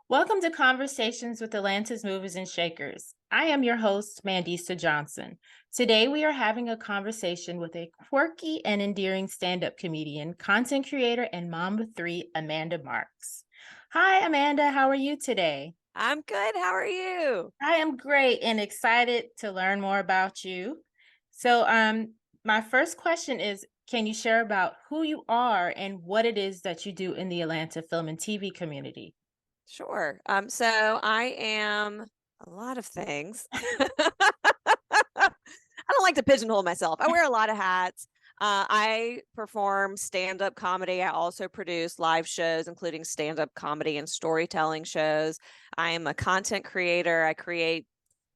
Welcome to Conversations with Atlanta's Movers and Shakers. I am your host, Mandisa Johnson. Today, we are having a conversation with a quirky and endearing stand up comedian, content creator, and mom of three, Amanda Marks. Hi, Amanda. How are you today? I'm good. How are you? I am great and excited to learn more about you. So, my first question is, can you share about who you are and what it is that you do in the Atlanta film and TV community? Sure. So I am a lot of things. I don't like to pigeonhole myself. I wear a lot of hats. I perform stand-up comedy. I also produce live shows, including stand-up comedy and storytelling shows. I am a content creator. I create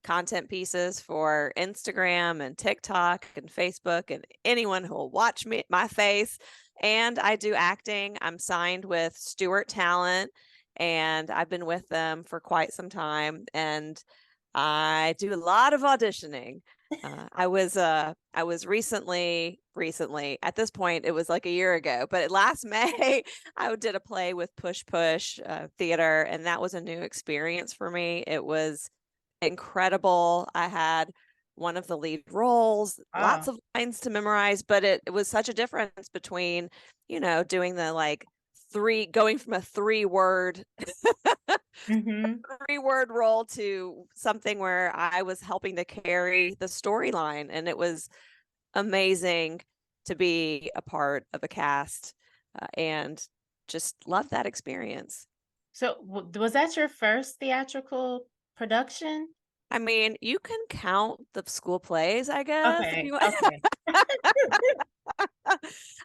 content pieces for Instagram and TikTok and Facebook and anyone who will watch my face. And I do acting. I'm signed with Stewart Talent, and I've been with them for quite some time. And I do a lot of auditioning. I was recently at this point it was like a year ago, but last May I did a play with Push Push Theater, and that was a new experience for me. It was incredible. I had one of the lead roles, lots Wow. of lines to memorize, but it was such a difference between, doing the like going from a Hmm. three word role to something where I was helping to carry the storyline. And it was amazing to be a part of a cast and just love that experience. So, was that your first theatrical production? I mean, you can count the school plays, I guess, if Okay, you okay.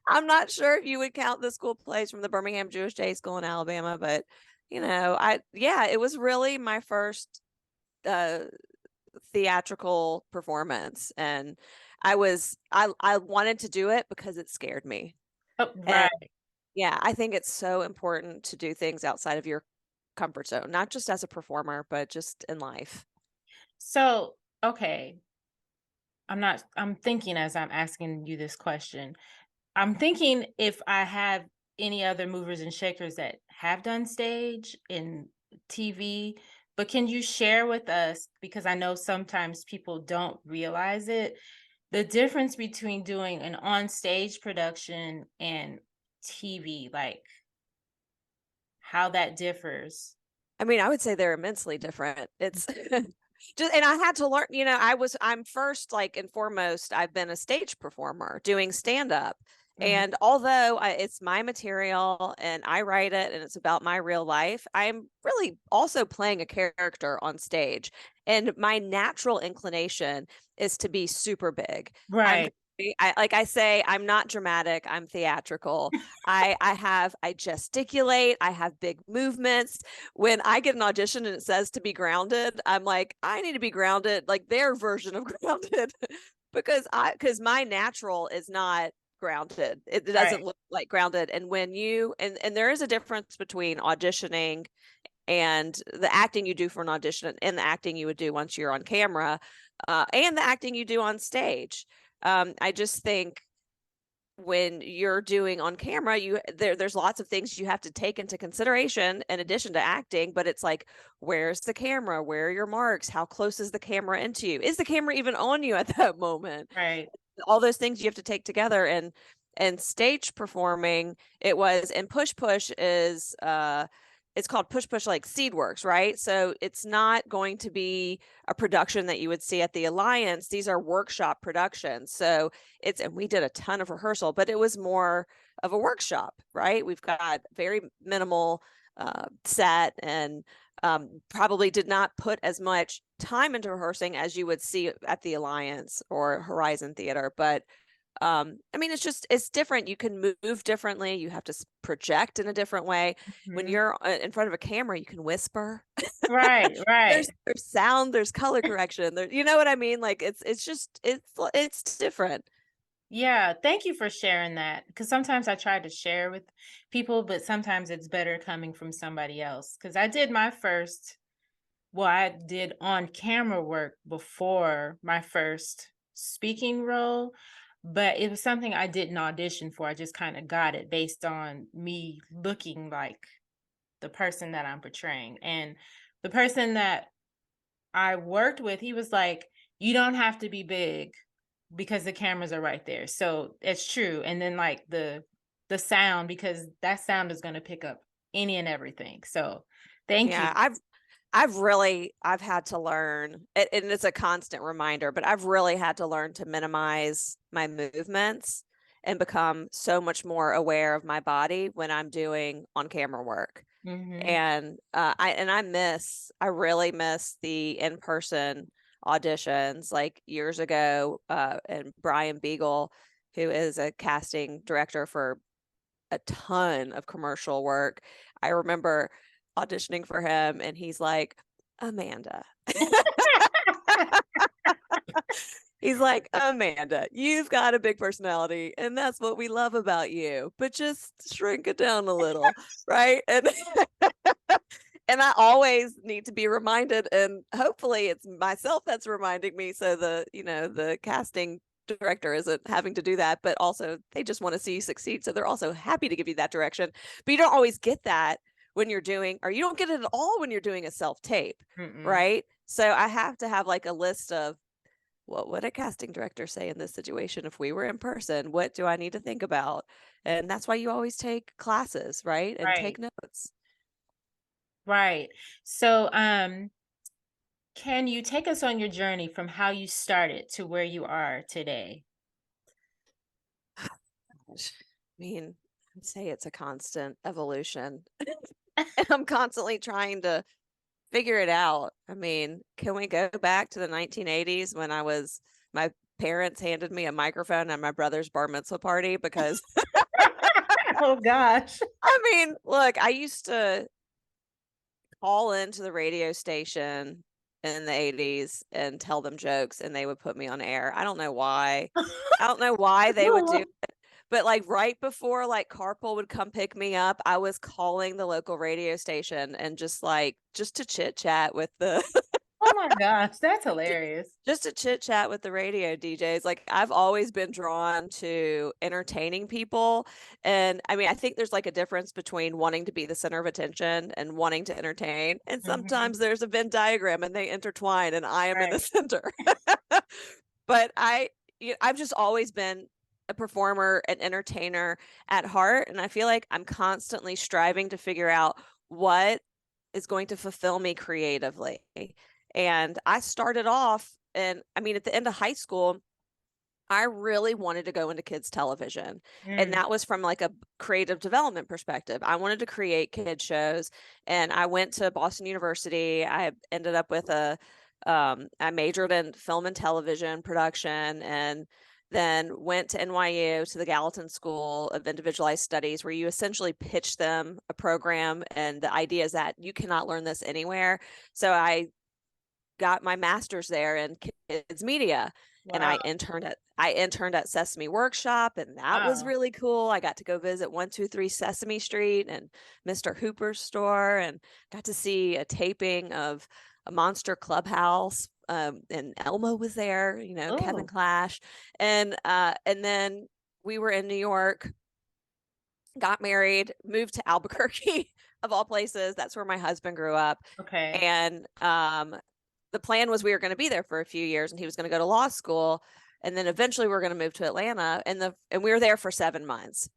I'm not sure if you would count the school plays from the Birmingham Jewish Day School in Alabama, but it was really my first uh theatrical performance, and I wanted to do it because it scared me. Oh, And right. yeah, I think it's so important to do things outside of your comfort zone, not just as a performer, but just in life. So, okay, I'm thinking as I'm asking you this question. I'm thinking if I have any other movers and shakers that have done stage in TV, but can you share with us, because I know sometimes people don't realize it, the difference between doing an on-stage production and TV, like how that differs? I mean, I would say they're immensely different. It's just, and I had to learn, I'm first, like, and foremost, I've been a stage performer doing stand up. Mhm. And although it's my material and I write it and it's about my real life, I'm really also playing a character on stage. And my natural inclination is to be super big. I'm Right. like I say, I'm not dramatic, I'm theatrical. I gesticulate, I have big movements. When I get an audition and it says to be grounded, I'm like, I need to be grounded, like their version of grounded, because my natural is not grounded. It Right. doesn't look like grounded. And and there is a difference between auditioning and the acting you do for an audition and the acting you would do once you're on camera, and the acting you do on stage. I just think when you're doing on camera, there's lots of things you have to take into consideration in addition to acting, but it's like, where's the camera, where are your marks, how close is the camera into you, is the camera even on you at that moment, Right. all those things you have to take together. And stage performing, it was, and Push Push is it's called Push Push like Seedworks, right? So it's not going to be a production that you would see at the Alliance. These are workshop productions. So and we did a ton of rehearsal, but it was more of a workshop, right? We've got very minimal set, and probably did not put as much time into rehearsing as you would see at the Alliance or Horizon Theater. But I mean, it's different. You can move differently. You have to project in a different way. When Mhm. you're in front of a camera, you can whisper. Right, right. There's sound, there's color correction. You know what I mean? Like it's different. Yeah, thank you for sharing that. Because sometimes I try to share with people, but sometimes it's better coming from somebody else. Because I did on camera work before my first speaking role, but it was something I didn't audition for. I just kind of got it based on me looking like the person that I'm portraying. And the person that I worked with, he was like, "You don't have to be big because the cameras are right there." So it's true. And then like the sound, because that sound is going to pick up any and everything. So thank you. Yeah, I've had to learn, and it's a constant reminder, but I've really had to learn to minimize my movements and become so much more aware of my body when I'm doing on camera work. Hmm. And I really miss the in-person auditions like years ago. And Brian Beagle, who is a casting director for a ton of commercial work, I remember auditioning for him and he's like, Amanda. He's like, Amanda, you've got a big personality, and that's what we love about you, but just shrink it down a little, right? And and I always need to be reminded, and hopefully it's myself that's reminding me, so the casting director isn't having to do that, but also they just want to see you succeed, so they're also happy to give you that direction. But you don't always get that when you're doing, or you don't get it at all when you're doing a self tape, Mm-mm. right? So I have to have like a list of, what would a casting director say in this situation if we were in person? What do I need to think about? And that's why you always take classes, right? And take Right. notes. Right. So can you take us on your journey from how you started to where you are today? Gosh, I mean, I'd say it's a constant evolution. And I'm constantly trying to figure it out. I mean, can we go back to the 1980s when my parents handed me a microphone at my brother's bar mitzvah party? Because Oh gosh. I mean, look, I used to call into the radio station in the 80s and tell them jokes and they would put me on air. I don't know why. I don't know why they would do it. But like right before like carpool would come pick me up, I was calling the local radio station and just to chit chat with the Oh my gosh, that's hilarious. just to chit chat with the radio DJs. Like I've always been drawn to entertaining people. And I mean, I think there's like a difference between wanting to be the center of attention and wanting to entertain. And Mhm. sometimes there's a Venn diagram and they intertwine and I am in the Right. center. But I've just always been a performer, an entertainer at heart. And I feel like I'm constantly striving to figure out what is going to fulfill me creatively. And I started off, and I mean, at the end of high school, I really wanted to go into kids television. And Mm, that was from like a creative development perspective. I wanted to create kid shows. And I went to Boston University. I ended up with I majored in film and television production, and then went to NYU to the Gallatin School of Individualized Studies, where you essentially pitch them a program. And the idea is that you cannot learn this anywhere. So I got my master's there in kids media, and wow. I interned at Sesame Workshop, and that was Wow. really cool. I got to go visit 123 Sesame Street and Mr. Hooper's store, and got to see a taping of a Monster Clubhouse. And Elmo was there, Kevin Oh, Clash, and then we were in New York, got married, moved to Albuquerque of all places. That's where my husband grew up. okay. And the plan was we were going to be there for a few years and he was going to go to law school. And then eventually we are going to move to Atlanta, and we were there for 7 months.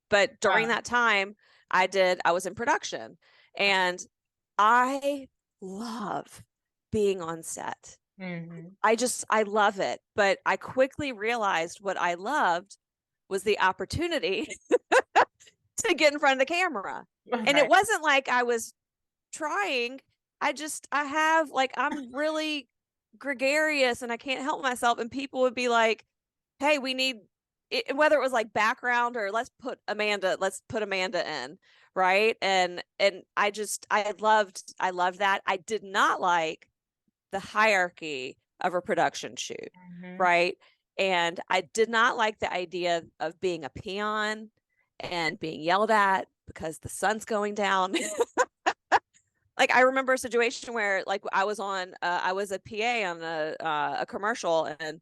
But during Wow. that time, I was in production, and I love being on set. Mhm. I love it. But I quickly realized what I loved was the opportunity to get in front of the camera. And it Right. wasn't like I was trying. I'm really gregarious and I can't help myself. And people would be like, hey, we need it, whether it was like background or let's put Amanda in. Right. And I loved that. I did not like the hierarchy of a production shoot. Mhm. Right. And I did not like the idea of being a peon and being yelled at because the sun's going down. Like I remember a situation where like I was a PA on a commercial, and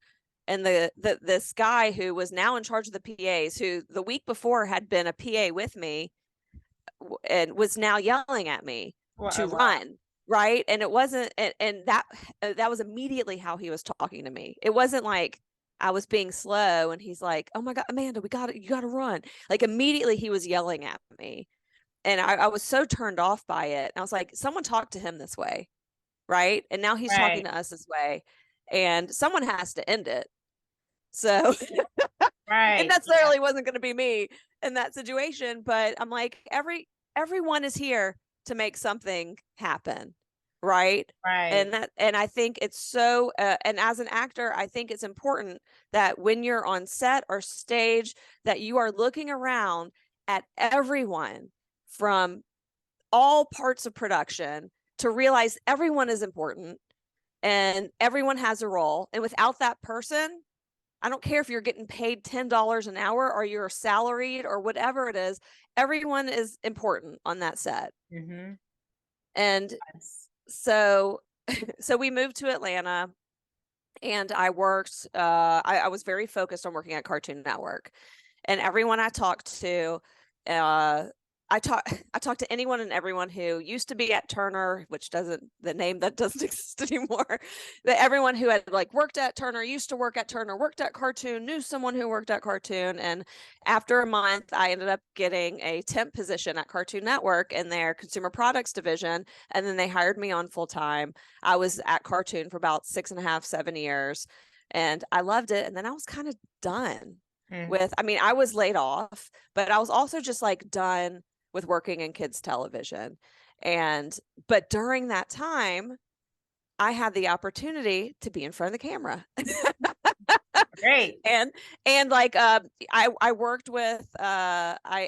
this guy who was now in charge of the PAs, who the week before had been a PA with me, and was now yelling at me to Wow. run. Right. And it wasn't, and that was immediately how he was talking to me. It wasn't like I was being slow and he's like, oh my God, Amanda, you got to run. Like immediately he was yelling at me. And I was so turned off by it. And I was like, someone talked to him this way. Right. And now he's talking Right. to us this way. And someone has to end it. So it Right. Yeah. necessarily wasn't going to be me in that situation. But I'm like, everyone is here to make something happen. Right. Right. And I think it's so, and as an actor, I think it's important that when you're on set or stage, that you are looking around at everyone from all parts of production to realize everyone is important and everyone has a role. And without that person, I don't care if you're getting paid $10 an hour or you're salaried or whatever it is, everyone is important on that set. Mm-hmm. And Yes. so so we moved to Atlanta and I worked I was very focused on working at Cartoon Network. And everyone I talked to, uh, I talked to anyone and everyone who used to be at Turner, which doesn't the name that doesn't exist anymore. But everyone who had like worked at Turner, used to work at Turner, worked at Cartoon, knew someone who worked at Cartoon. And after a month, I ended up getting a temp position at Cartoon Network in their consumer products division. And then they hired me on full time. I was at Cartoon for about 6.5, 7 years. And I loved it. And then I was kind of done Mm. with, I mean, I was laid off, but I was also just like done with working in kids television. But during that time, I had the opportunity to be in front of the camera. Great. and like I worked with I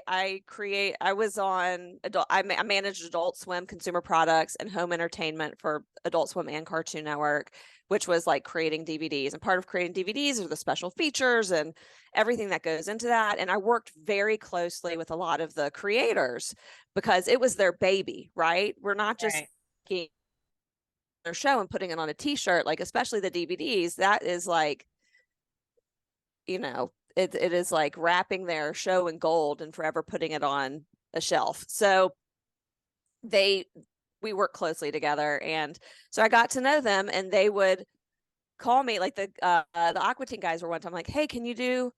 was on I managed Adult Swim consumer products and home entertainment for Adult Swim and Cartoon Network, which was like creating DVDs, and part of creating DVDs are the special features and everything that goes into that. And I worked very closely with a lot of the creators because it was their baby, right? We're not just Right. taking their show and putting it on a t-shirt, like especially the DVDs, that is like, it is like wrapping their show in gold and forever putting it on a shelf. So we work closely together. And so I got to know them, and they would call me, like the Aqua Teen guys were one time like, hey, can you do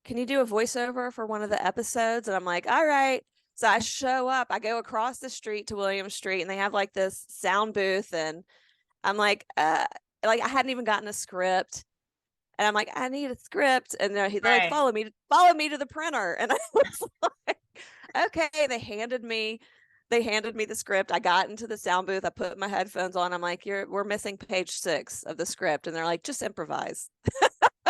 a voiceover for one of the episodes? And I'm like, all right. So I show up, I go across the street to William Street, and they have like this sound booth, and I'm like I hadn't even gotten a script. And I'm like, I need a script. And they're like, Right. follow me to the printer. And I was like, okay. They handed me the script. I got into the sound booth. I put my headphones on. I'm like, we're missing page 6 of the script. And they're like, just improvise.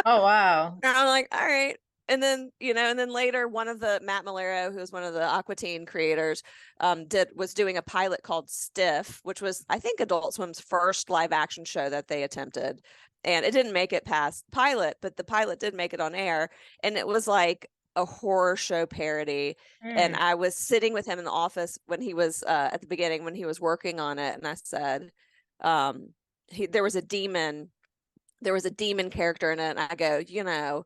Oh, wow. And I'm like, all right. And then, and then later, one of the Matt Malero, who was one of the Aqua Teen creators, was doing a pilot called Stiff, which was, I think, Adult Swim's first live action show that they attempted. And it didn't make it past pilot, but the pilot did make it on air. And it was like a horror show parody. And Mm. I was sitting with him in the office when he was at the beginning, when he was working on it. And I said, there was a demon character in it. And I go,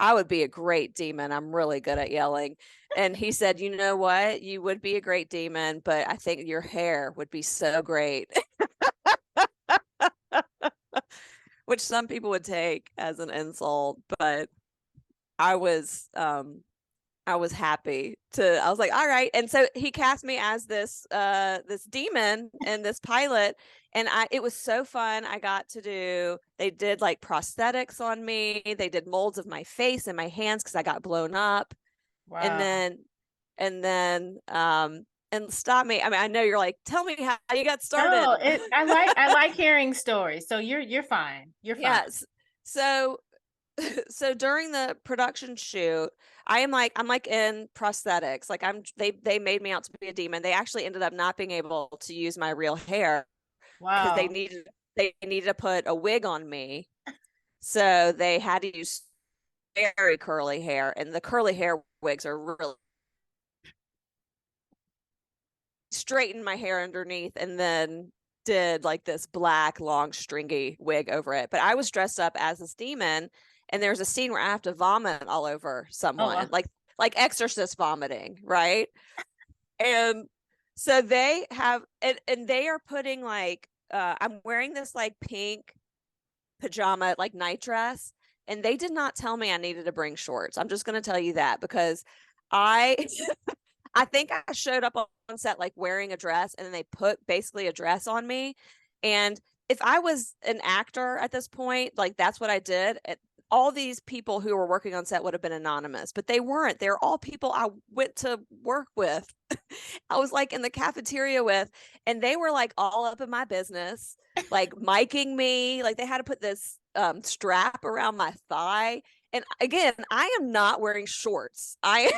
I would be a great demon. I'm really good at yelling. And he said, you know what? You would be a great demon, but I think your hair would be so great. Which some people would take as an insult, but I was happy I was like, all right. And so he cast me as this demon in this pilot. And it was so fun. They did like prosthetics on me. They did molds of my face and my hands because I got blown up. And Wow. then and stop me. I mean, I know you're like, tell me how you got started. No, I like hearing stories. So you're fine. You're fine. Yes. So so during the production shoot, I'm like in prosthetics. Like they made me out to be a demon. They actually ended up not being able to use my real hair because Wow. they needed to put a wig on me. So they had to use very curly hair, and the curly hair wigs are really straighten my hair underneath and then did like this black long stringy wig over it. But I was dressed up as this demon, and there's a scene where I have to vomit all over Oh, someone, wow. like exorcist vomiting, right? And so they have, and they are putting like, I'm wearing this like pink pajama, like night dress, and they did not tell me I needed to bring shorts. I'm just going to tell you that because I, I think I showed up on set like wearing a dress, and then they put basically a dress on me. And if I was an actor at this point, like that's what I did. All these people who were working on set would have been anonymous, but they weren't. They're all people I went to work with. I was like in the cafeteria with, and they were like all up in my business, like miking me. Like they had to put this strap around my thigh. And again, I am not wearing shorts. I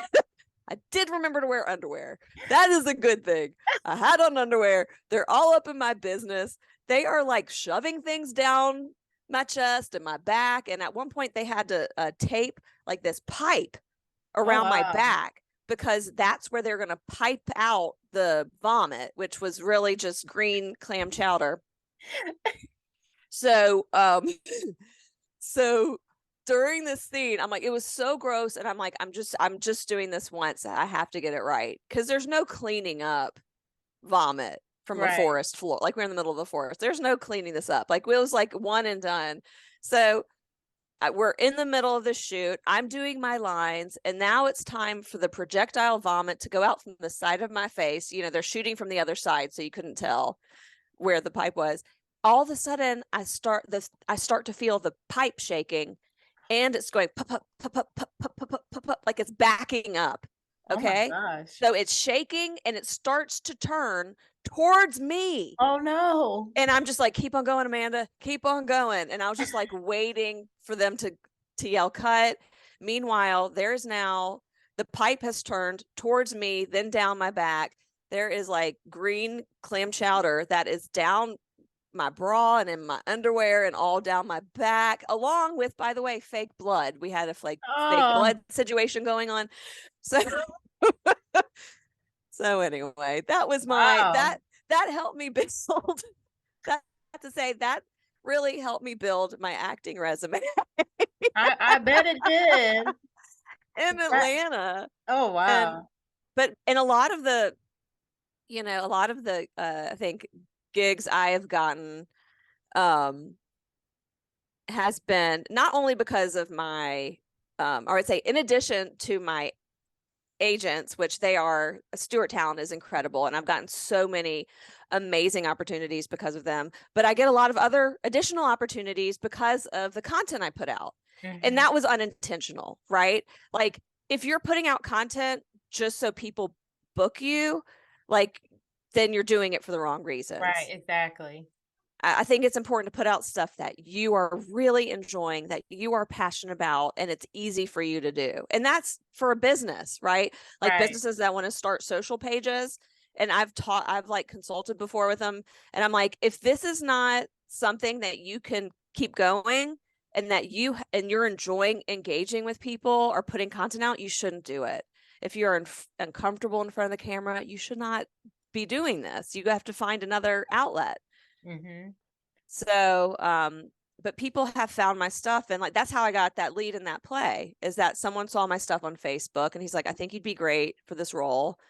did remember to wear underwear. That is a good thing. I had on underwear. They're all up in my business. They are like shoving things down my chest and my back. And at one point, they had to tape like this pipe Oh, around my wow. back because that's where they're going to pipe out the vomit, which was really just green clam chowder. So, so during this scene, I'm like, it was so gross. And I'm like, I'm just doing this once. I have to get it right. Cause there's no cleaning up vomit from a Right. forest floor. Like we're in the middle of the forest. There's no cleaning this up. Like it was like one and done. So we're in the middle of the shoot. I'm doing my lines. And now it's time for the projectile vomit to go out from the side of my face. You know, they're shooting from the other side. So you couldn't tell where the pipe was. All of a sudden I start to feel the pipe shaking, and it's going pop, pop, pop, pop, pop, pop, pop, pop, pop, pop, like it's backing up. Oh my Okay. gosh. So it's shaking and it starts to turn towards me. Oh no. And I'm just like, keep on going, Amanda, keep on going. And I was just like waiting for them to yell cut. Meanwhile, there's now the pipe has turned towards me, then down my back. There is like green clam chowder that is down my bra and in my underwear and all down my back, along with, by the way, fake blood. We had a fake Oh, blood situation going on. So so anyway, that was my wow. that helped me build that to say that really helped me build my acting resume I bet it did. in That, Atlanta. oh And wow. but in a lot of the, a lot of the I think gigs I have gotten um has been not only because of my or I'd say in addition to my agents, which they are, Stuart Talent is incredible. And I've gotten so many amazing opportunities because of them. But I get a lot of other additional opportunities because of the content I put out. And Hmm. that was unintentional, right? Like if you're putting out content just so people book you, like then you're doing it for the wrong Right, reasons. exactly. I think it's important to put out stuff that you are really enjoying, that you are passionate about, and it's easy for you to do. And that's for a business, right? Like Right. businesses that want to start social pages. And I've like consulted before with them. And I'm like, if this is not something that you can keep going and that you're enjoying engaging with people or putting content out, you shouldn't do it. If you're uncomfortable in front of the camera, you should not be doing this. You have to find another outlet. Hmm. So, but people have found my stuff, and like that's how I got that lead in that play, is that someone saw my stuff on Facebook and he's like, I think you'd be great for this role.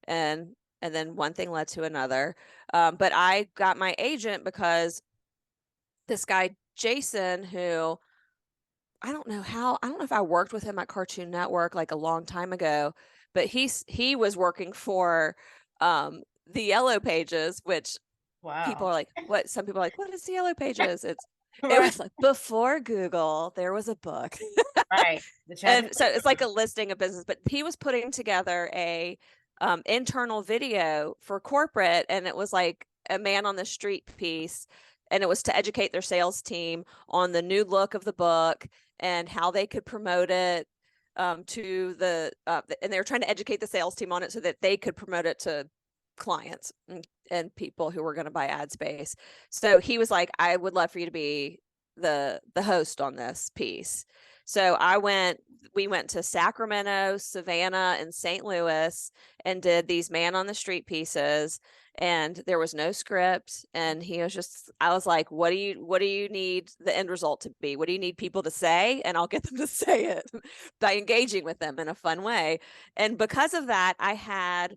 And then one thing led to another. But I got my agent because this guy, Jason, who I don't know if I worked with him at Cartoon Network like a long time ago, but he was working for the Yellow Pages, which people Wow. are like, what? Some people are like, what is the Yellow Pages? It Right. was like before Google, there was a book. Right. The Chattanooga. And so it's like a listing of business, but he was putting together a internal video for corporate, and it was like a man on the street piece, and it was to educate their sales team on the new look of the book and how they could promote it to and they were trying to educate the sales team on it so that they could promote it to clients and people who were going to buy ad space. So he was like, I would love for you to be the host on this piece. So we went to Sacramento, Savannah, and St. Louis and did these man on the street pieces. And there was no script. And I was like, what do you need the end result to be? What do you need people to say? And I'll get them to say it by engaging with them in a fun way. And because of that, I had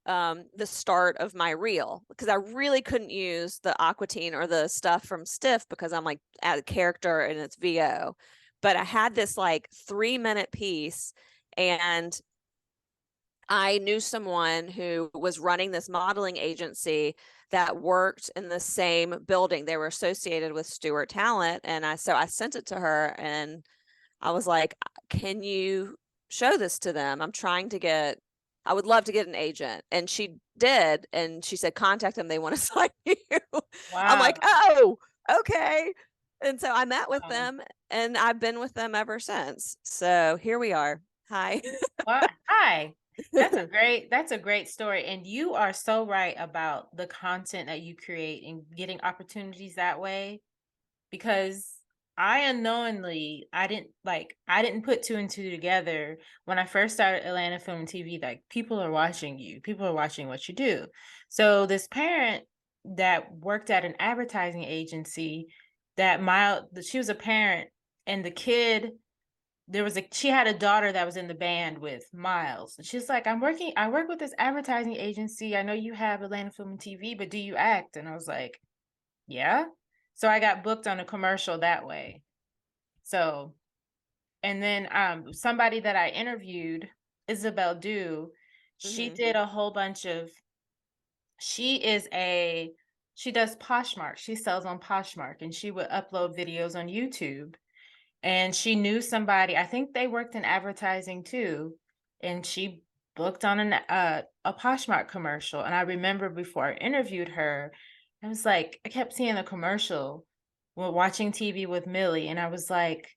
the start of my reel, because I really couldn't use the Aqua Teen or the stuff from Stiff because I'm like at a character and it's VO. But I had this like 3-minute piece, and I knew someone who was running this modeling agency that worked in the same building. They were associated with Stewart Talent. And I sent it to her, and I was like, can you show this to them? I would love to get an agent. And she did. And she said, contact them. They want to sign you. I'm like, Wow. oh, okay. And so I met with Wow. them, and I've been with them ever since. So here we are. Hi. Hi. That's a great story. And you are so right about the content that you create and getting opportunities that way. Because I didn't put two and two together when I first started Atlanta Film and TV. Like, people are watching you, people are watching what you do. So this parent that worked at an advertising agency, she was a parent, and the kid, she had a daughter that was in the band with Miles. And she's like, I work with this advertising agency. I know you have Atlanta Film and TV, but do you act? And I was like, yeah. So I got booked on a commercial that way. So, and then somebody that I interviewed, Isabel Dew, she Mhm. did a whole bunch of, she is a, she does Poshmark. She sells on Poshmark, and she would upload videos on YouTube. And she knew somebody, I think they worked in advertising too, and she booked on a Poshmark commercial. And I remember before I interviewed her, I was like, I kept seeing the commercial while watching TV with Millie, and I was like,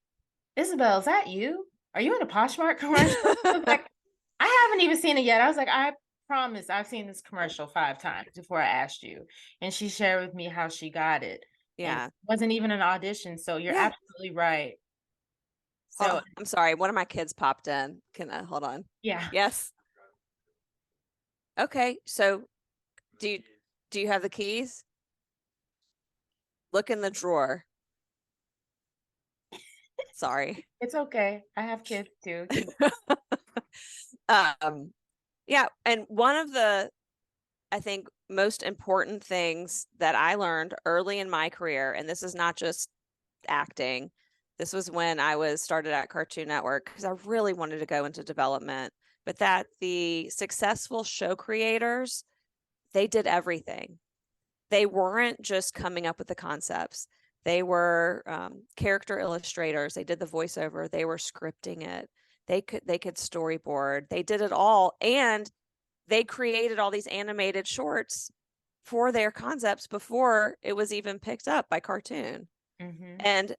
Isabel, is that you? Are you in a Poshmark commercial? I was like, I haven't even seen it yet. I was like, I promise I've seen this commercial 5 times before I asked you. And she shared with me how she got it. And it Yeah. wasn't even an audition. So you're Yeah. absolutely right. So Oh, I'm sorry. One of my kids popped in. Can I hold on? yeah. Yes. Okay. So do you have the keys? Look in the drawer. Sorry. It's okay. I have kids too. um yeah, and one of the, I think, most important things that I learned early in my career, and this is not just acting. This was when I was started at Cartoon Network because I really wanted to go into development, but that the successful show creators, they did everything. They weren't just coming up with the concepts. They were character illustrators. They did the voiceover. They were scripting it. They could storyboard. They did it all, and they created all these animated shorts for their concepts before it was even picked up by Cartoon. Hmm. And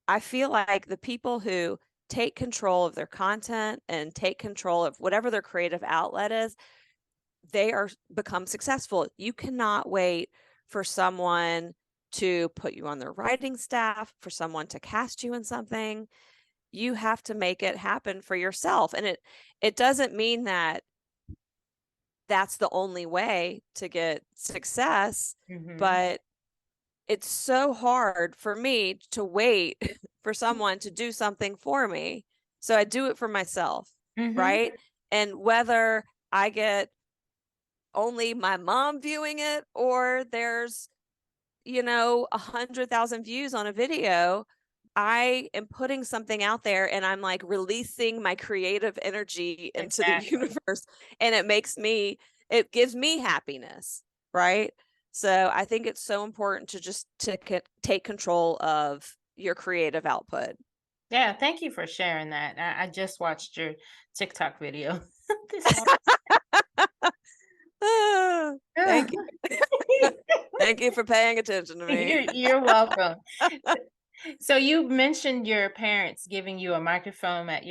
I feel like the people who take control of their content and take control of whatever their creative outlet is, they are become successful. You cannot wait for someone to put you on their writing staff, for someone to cast you in something. You have to make it happen for yourself. And it doesn't mean that that's the only way to get success, Hmm. but it's so hard for me to wait for someone to do something for me. So I do it for myself, Hmm. right? And whether I get only my mom viewing it, or there's 100,000 views on a video, I am putting something out there, and I'm like releasing my creative energy into the Exactly. universe, and it gives me happiness, right? So I think it's so important to just take control of your creative output. Yeah. Thank you for sharing that. I just watched your TikTok video this morning. Ah, thank you. Thank you for paying attention to me. You're welcome. So you mentioned your parents giving you a microphone at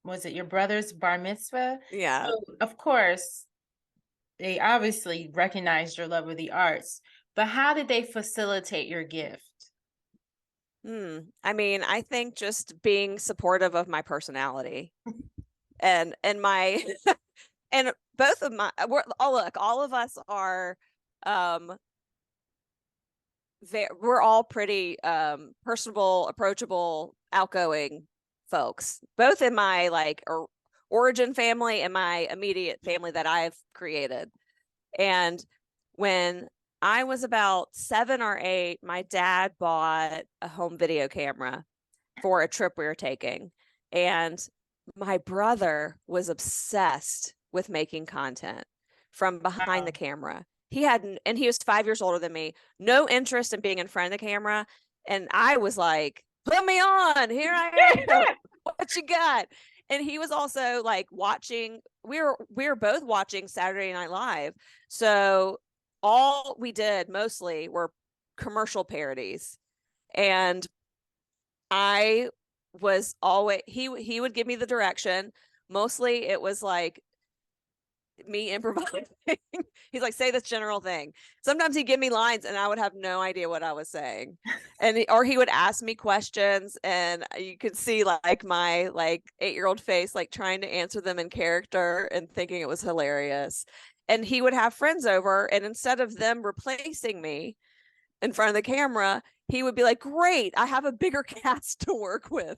was it your brother's bar mitzvah? Yeah. So of course, they obviously recognized your love of the arts, but how did they facilitate your gift? I mean, I think just being supportive of my personality, and my and both of my all of us are um we're all pretty personable, approachable, outgoing folks, both in my like origin family and my immediate family that I've created. And when I was about 7 or 8, my dad bought a home video camera for a trip we were taking. And my brother was obsessed with making content from behind the Wow. camera. And he was 5 years older than me, no interest in being in front of the camera. And I was like, put me on, here I am. What you got? And he was also like watching, we were both watching Saturday Night Live. So all we did mostly were commercial parodies. And I was always he would give me the direction. Mostly it was like me improvising. He's like, say this general thing. Sometimes he'd give me lines and I would have no idea what I was saying. Or he would ask me questions and you could see like my like 8-year-old face, like trying to answer them in character and thinking it was hilarious. And he would have friends over, and instead of them replacing me in front of the camera, he would be like, great, I have a bigger cast to work with.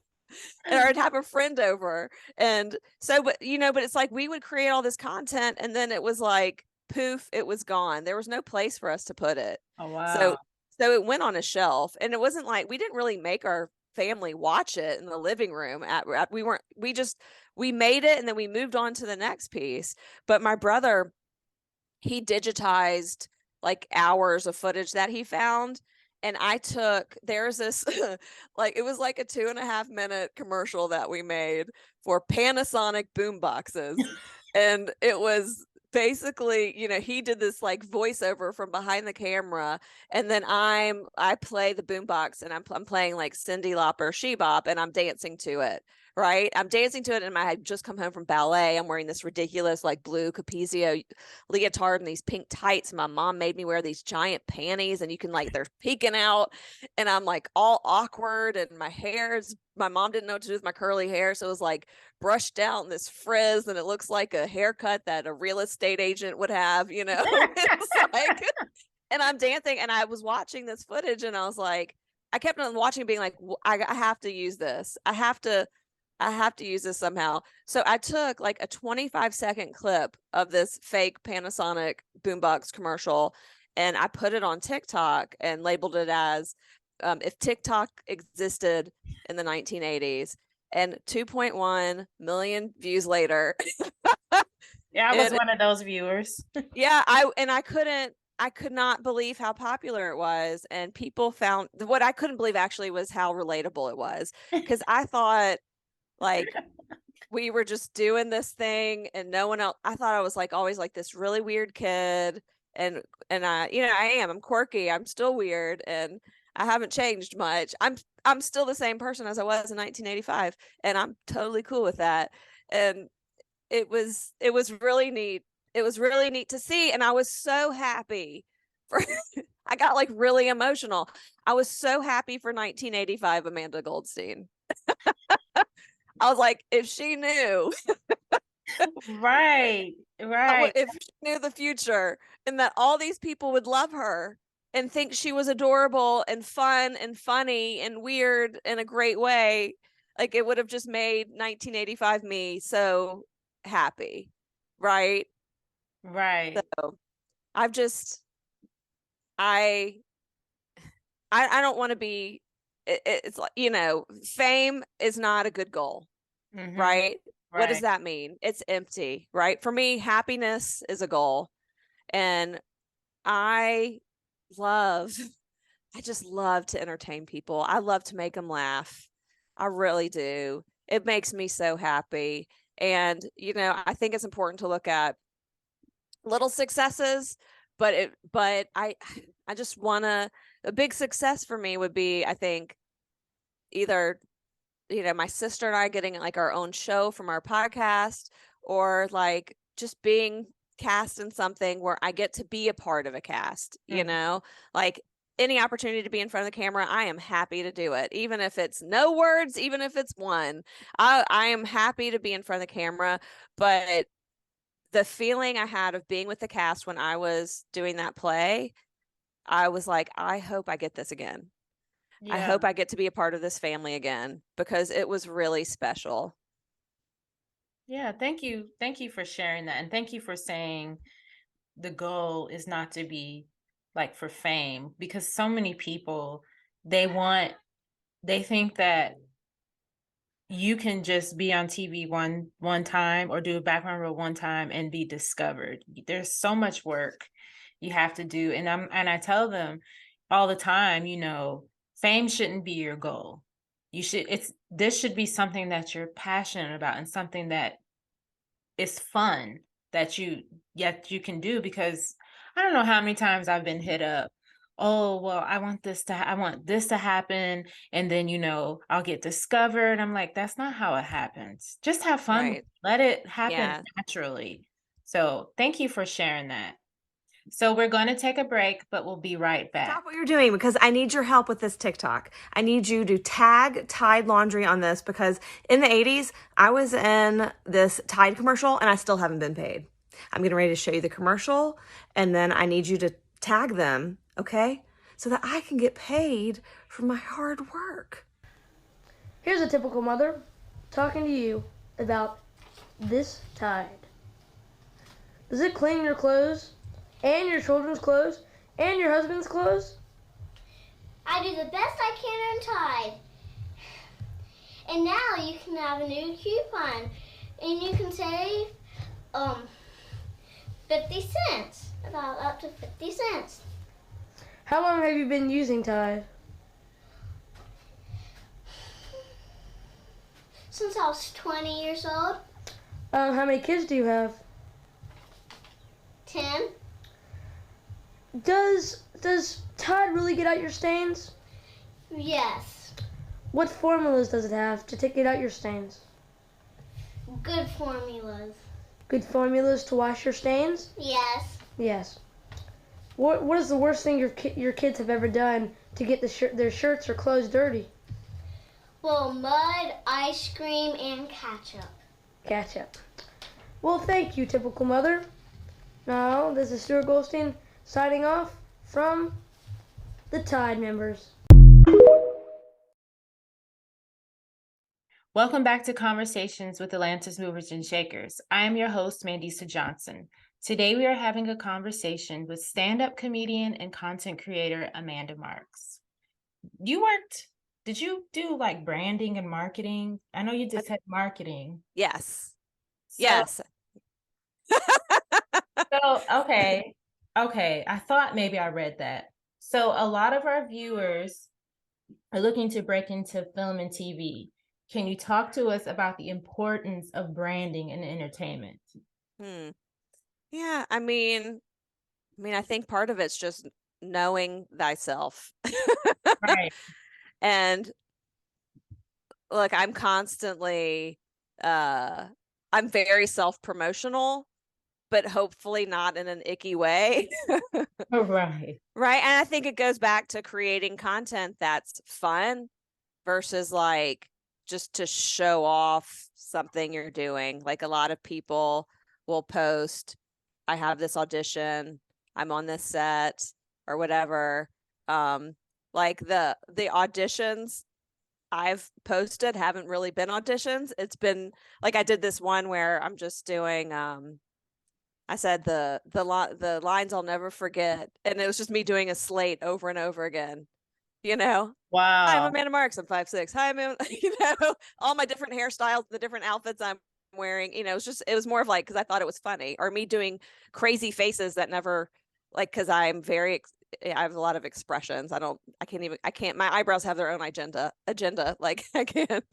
Or I'd have a friend over. And so, but it's like we would create all this content and then it was like, poof, it was gone. There was no place for us to put it. Oh, So, wow. so it went on a shelf, and it wasn't like we didn't really make our family watch it in the living room we made it and then we moved on to the next piece. But my brother, he digitized like hours of footage that he found. And there's this, like, it was like a 2.5 minute commercial that we made for Panasonic boom boxes. And it was basically, he did this like voiceover from behind the camera. And then I play the boombox and I'm playing like Cyndi Lauper, She Bop, and I'm dancing to it. Right. I'm dancing to it. And I had just come home from ballet. I'm wearing this ridiculous like blue Capezio leotard and these pink tights. My mom made me wear these giant panties, and you can like, they're peeking out, and I'm like all awkward, and my mom didn't know what to do with my curly hair. So it was like brushed out in this frizz, and it looks like a haircut that a real estate agent would have, It's like, and I'm dancing, and I was watching this footage and I was like, I kept on watching being like, I have to use this. I have to use this somehow. So I took like a 25-second clip of this fake Panasonic boombox commercial and I put it on TikTok and labeled it as if TikTok existed in the 1980s. And 2.1 million views later. Yeah, I was one of those viewers. Yeah, I could not believe how popular it was. And people found what I couldn't believe actually was how relatable it was. Because I thought, like, we were just doing this thing and no one else. I thought I was like always like this really weird kid. And I'm quirky. I'm still weird and I haven't changed much. I'm still the same person as I was in 1985, and I'm totally cool with that. And it was really neat. It was really neat to see, and I was so happy for I got like really emotional. I was so happy for 1985 Amanda Goldstein. I was like, if she knew, Right. Right. if she knew the future and that all these people would love her and think she was adorable and fun and funny and weird in a great way, like it would have just made 1985 me so happy. Right. Right. So I've just, I, I don't want to be, it's like, fame is not a good goal. Mm-hmm. Right? What does Right. that mean? It's empty, right? For me, happiness is a goal. And I love, I just love to entertain people. I love to make them laugh. I really do. It makes me so happy. And, I think it's important to look at little successes, but I just want a big success for me would be, I think, either my sister and I getting like our own show from our podcast, or like just being cast in something where I get to be a part of a cast, Mhm. like any opportunity to be in front of the camera, I am happy to do it. Even if it's no words, even if it's one, I am happy to be in front of the camera. But the feeling I had of being with the cast when I was doing that play, I was like, I hope I get this again. I Yeah. hope I get to be a part of this family again because it was really special. Yeah, thank you. Thank you for sharing that. And thank you for saying the goal is not to be like for fame, because so many people, they want they think that you can just be on TV one time or do a background role one time and be discovered. There's so much work you have to do. And I tell them all the time, fame shouldn't be your goal. This should be something that you're passionate about and something that is fun that you can do, because I don't know how many times I've been hit up. Oh, well, I want this to happen, and then I'll get discovered. I'm like, that's not how it happens. Just have fun. Right. Let it happen Yeah. naturally. So, thank you for sharing that. So, we're going to take a break, but we'll be right back. Stop what you're doing because I need your help with this TikTok. I need you to tag Tide Laundry on this because in the 80s, I was in this Tide commercial and I still haven't been paid. I'm getting ready to show you the commercial and then I need you to tag them, okay? So that I can get paid for my hard work. Here's a typical mother talking to you about this Tide. Does it clean your clothes and your children's clothes and your husband's clothes? I do the best I can on Tide. And now you can have a new coupon and you can save 50 cents, about up to 50 cents. How long have you been using Tide? Since I was 20 years old. How many kids do you have? 10. Does Tide really get out your stains? Yes. What formulas does it have to take it out your stains? Good formulas. Good formulas to wash your stains? Yes. Yes. What is the worst thing your kids have ever done to get their shirts or clothes dirty? Well, mud, ice cream, and ketchup. Ketchup. Well, thank you, typical mother. Now, this is Stuart Goldstein signing off from the Tide members. Welcome back to Conversations with Atlanta's Movers and Shakers. I am your host, Mandisa Johnson. Today we are having a conversation with stand-up comedian and content creator Amanda Marks. Did you do like branding and marketing? I know you just had marketing. Yes. So, Yes. okay. I thought maybe I read that. So a lot of our viewers are looking to break into film and TV. Can you talk to us about the importance of branding in entertainment? Yeah, I mean, I think part of it's just knowing thyself. Right. And look, I'm constantly I'm very self-promotional, but hopefully not in an icky way. Right. Right? And I think it goes back to creating content that's fun versus like just to show off something you're doing. Like a lot of people will post, I have this audition, I'm on this set or whatever. Like the auditions I've posted haven't really been auditions. It's been like I did this one where I'm just doing I said the lines I'll never forget, and it was just me doing a slate over and over again. You know, hi, I'm Wow. Amanda Marks. I'm 5'6". Hi, I'm all my different hairstyles, the different outfits I'm wearing. It was more of like because I thought it was funny, or me doing crazy faces that never like because I have a lot of expressions. I can't. My eyebrows have their own agenda. Like I can't.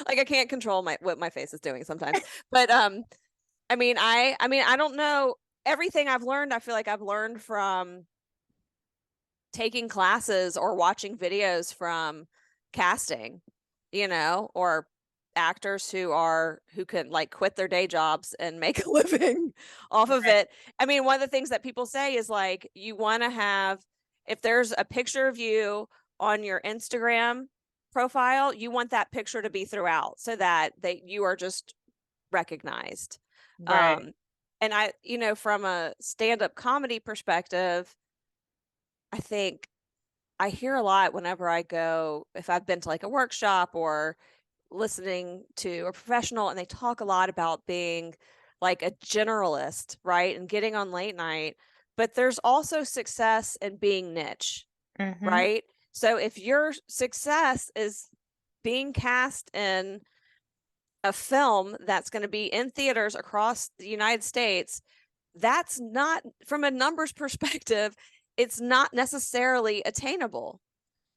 Like I can't control what my face is doing sometimes. But I don't know. Everything I've learned, I feel like I've learned from taking classes or watching videos from casting, or actors who can like quit their day jobs and make a living off of it. I mean, one of the things that people say is like, you want to have, if there's a picture of you on your Instagram profile, you want that picture to be throughout so that you are just recognized. Right. And from a stand-up comedy perspective, I think I hear a lot whenever I go, if I've been to like a workshop or listening to a professional, and they talk a lot about being like a generalist, right? And getting on late night, but there's also success in being niche, Mm-hmm. right? So if your success is being cast in a film that's going to be in theaters across the United States, that's not, from a numbers perspective, it's not necessarily attainable.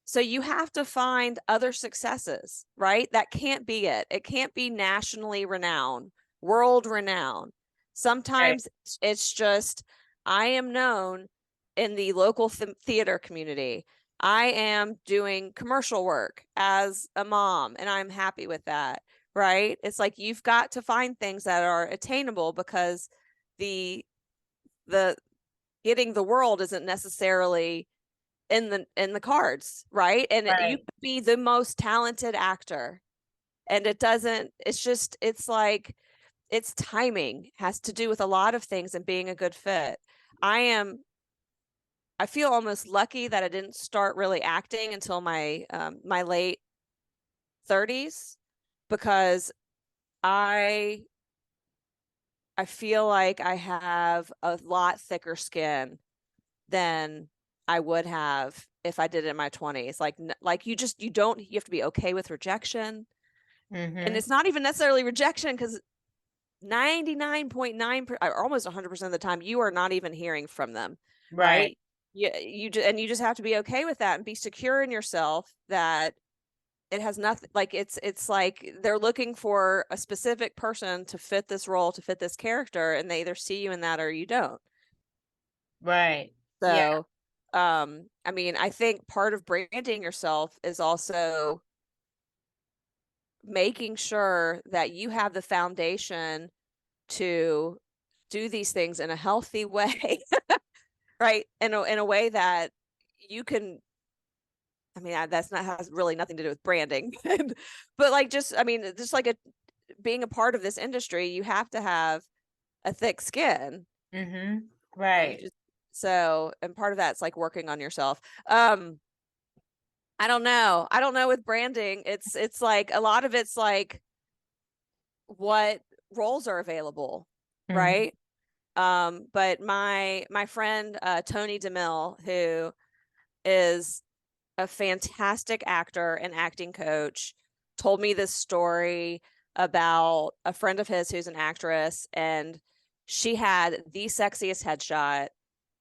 So you have to find other successes, right? That can't be it. It can't be nationally renowned, world renowned. Sometimes it's just, I am known in the local theater community. I am doing commercial work as a mom, and I'm happy with that, right? It's like you've got to find things that are attainable, because the getting the world isn't necessarily in the cards, right? And you could be the most talented actor, and it's like, it's timing, has to do with a lot of things, and being a good fit. I feel almost lucky that I didn't start really acting until my my late 30s, because I feel like I have a lot thicker skin than I would have if I did it in my 20s. Like you have to be okay with rejection. Mm-hmm. And it's not even necessarily rejection, because 99.9 or almost 100% of the time you are not even hearing from them. Right? You just have to be okay with that, and be secure in yourself that it has nothing, like it's like they're looking for a specific person to fit this role, to fit this character, and they either see you in that or you don't. Right. So, I mean, I think part of branding yourself is also making sure that you have the foundation to do these things in a healthy way, right? In a way that you can, I mean, that's not, has really nothing to do with branding, but like, just, I mean, just like being a part of this industry, you have to have a thick skin. Mm-hmm. Right. So, and part of that's like working on yourself. I don't know. I don't know with branding. It's like a lot of it's like what roles are available, Mm-hmm. right? But my friend Tony DeMille, who is a fantastic actor and acting coach, told me this story about a friend of his who's an actress, and she had the sexiest headshot,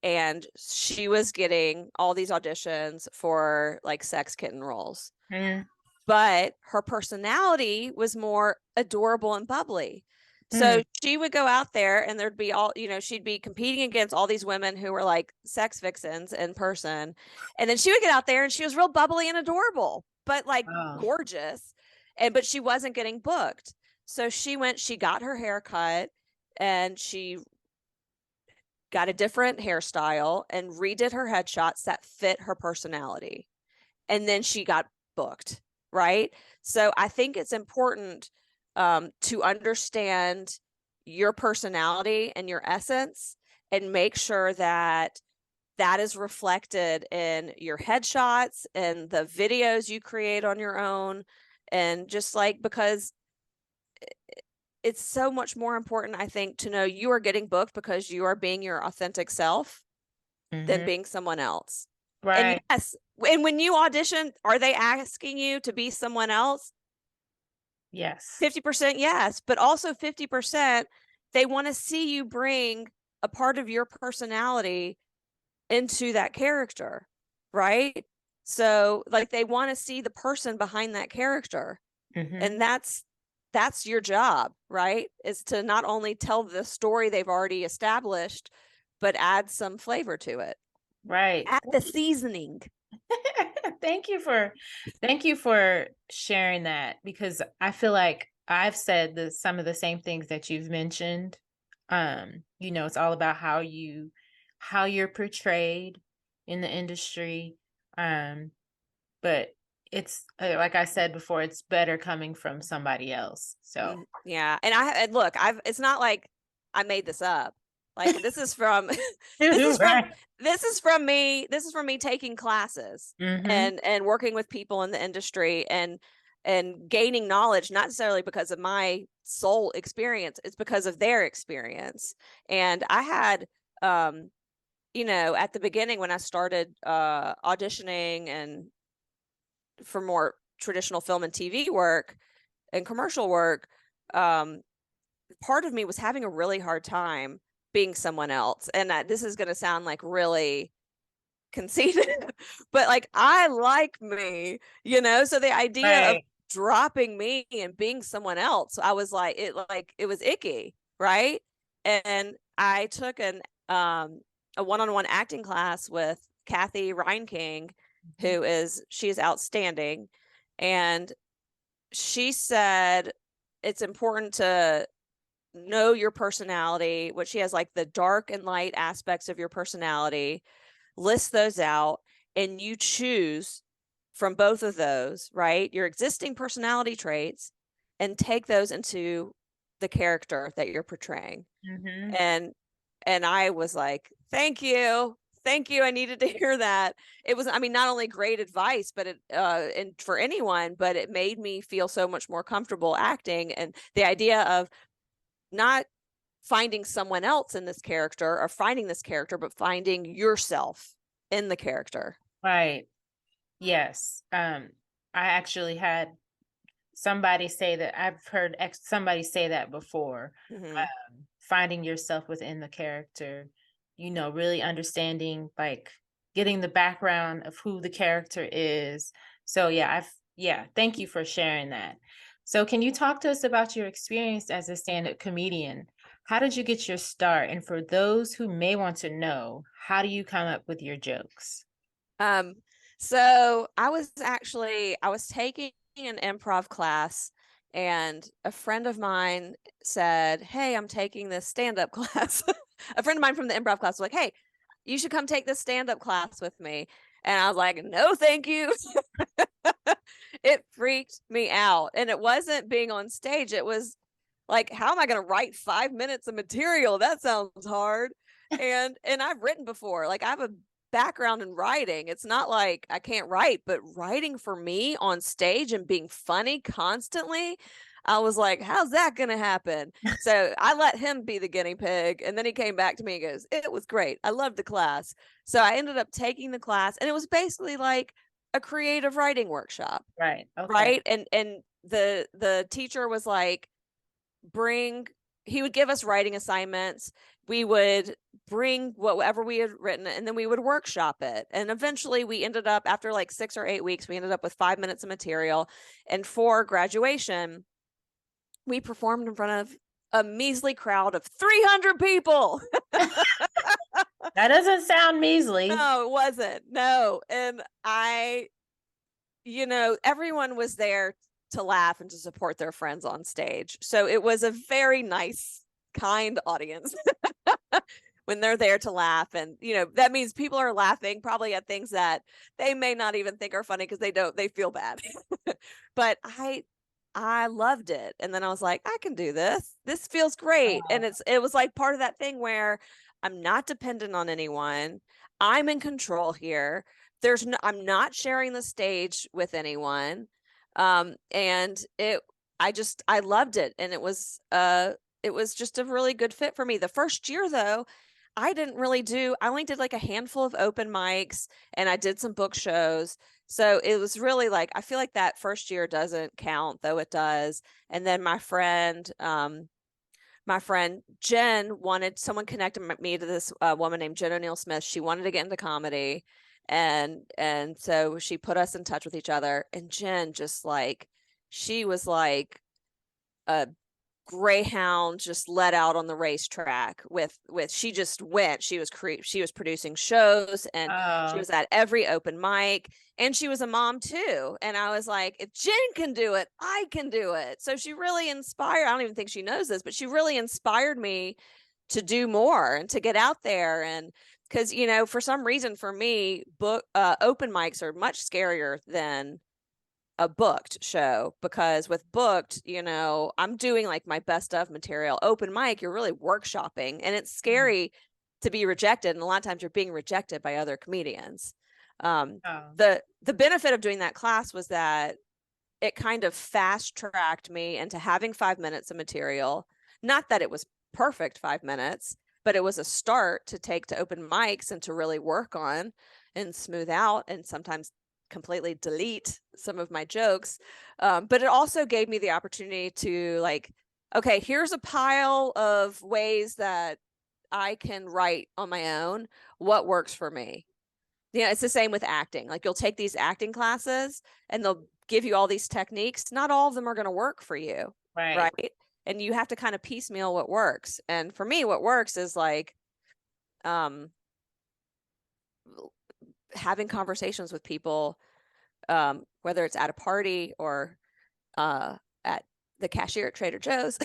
and she was getting all these auditions for like sex kitten roles. Mm. But her personality was more adorable and bubbly. So she would go out there, and there'd be she'd be competing against all these women who were like sex vixens in person. And then she would get out there, and she was real bubbly and adorable, but like gorgeous. But she wasn't getting booked. So she got her hair cut, and she got a different hairstyle and redid her headshots that fit her personality. And then she got booked, right? So I think it's important to understand your personality and your essence, and make sure that that is reflected in your headshots and the videos you create on your own. And just like, because it's so much more important, I think, to know you are getting booked because you are being your authentic self than being someone else. Right. And yes, and when you audition, are they asking you to be someone else? Yes. 50% yes, but also 50% they want to see you bring a part of your personality into that character, right? So like, they want to see the person behind that character. And that's your job, right? Is to not only tell the story they've already established, but add some flavor to it. Right. Add the seasoning. Thank you for sharing that, because I feel like I've said some of the same things that you've mentioned. It's all about how you're portrayed in the industry. But it's like I said before, it's better coming from somebody else. So yeah. And look, it's not like I made this up. Like, this is from this is from me taking classes and working with people in the industry. And and gaining knowledge, not necessarily because of my soul experience, it's because of their experience. And I had, you know, at the beginning when I started auditioning and for more traditional film and TV work and commercial work, part of me was having a really hard time being someone else. And this is going to sound like really conceited, but like I like me, you know, so the idea of Right. dropping me and being someone else, I was like it was icky, right? And I took a one-on-one acting class with Kathy Reinking, she is outstanding, and she said it's important to know your personality, what she has, like the dark and light aspects of your personality, list those out, and you choose from both of those, right? Your existing personality traits, and take those into the character that you're portraying. Mm-hmm. And I was like, thank you. Thank you. I needed to hear that. It was, I mean, not only great advice, but it, and for anyone, but it made me feel so much more comfortable acting. And the idea of not finding someone else in this character or finding this character, but finding yourself in the character. Right. Yes. I actually had somebody say that. I've heard somebody say that before. Mhm. Finding yourself within the character, you know, really understanding, like getting the background of who the character is. So yeah, thank you for sharing that. So can you talk to us about your experience as a stand-up comedian? How did you get your start? And for those who may want to know, how do you come up with your jokes? So I was taking an improv class, and a friend of mine said, "Hey, I'm taking this stand-up class." A friend of mine from the improv class was like, "Hey, you should come take this stand-up class with me." And I was like, "No, thank you." It freaked me out. And it wasn't being on stage. It was like, how am I going to write 5 minutes of material? That sounds hard. And I've written before. Like I have a background in writing. It's not like I can't write, but writing for me on stage and being funny constantly, I was like, how's that going to happen? So I let him be the guinea pig. And then he came back to me and goes, it was great. I loved the class. So I ended up taking the class, and it was basically like a creative writing workshop. Right. Okay. Right. And the teacher was like, he would give us writing assignments. We would bring whatever we had written, and then we would workshop it. And eventually we ended up, after like 6 or 8 weeks, we ended up with 5 minutes of material. And for graduation, we performed in front of a measly crowd of 300 people. That doesn't sound measly. No, it wasn't. No. And everyone was there to laugh and to support their friends on stage. So it was a very nice, kind audience when they're there to laugh. And, that means people are laughing probably at things that they may not even think are funny because they feel bad. But I loved it. And then I was like, I can do this. This feels great. And it was like part of that thing where I'm not dependent on anyone. I'm in control here. I'm not sharing the stage with anyone. And I loved it. And it was just a really good fit for me. The first year though, I only did like a handful of open mics, and I did some book shows. So it was really like, I feel like that first year doesn't count, though it does. And then my friend Jen someone connected me to this woman named Jen O'Neill Smith. She wanted to get into comedy. And so she put us in touch with each other, and Jen she was like a greyhound just let out on the racetrack she just went. She was producing shows, and she was at every open mic, and she was a mom too. And I was like, if Jen can do it, I can do it. So she really inspired, I don't even think she knows this, but she really inspired me to do more and to get out there. And because, for some reason for me, open mics are much scarier than a booked show, because with booked, I'm doing like my best of material. Open mic, you're really workshopping, and it's scary to be rejected. And a lot of times you're being rejected by other comedians. The benefit of doing that class was that it kind of fast tracked me into having 5 minutes of material. Not that it was perfect 5 minutes, but it was a start to take to open mics and to really work on and smooth out and sometimes completely delete some of my jokes. But it also gave me the opportunity to like, okay, here's a pile of ways that I can write on my own. What works for me? Yeah, it's the same with acting. Like you'll take these acting classes and they'll give you all these techniques. Not all of them are going to work for you. Right. And you have to kind of piecemeal what works. And for me, what works is like having conversations with people, whether it's at a party or at the cashier at Trader Joe's.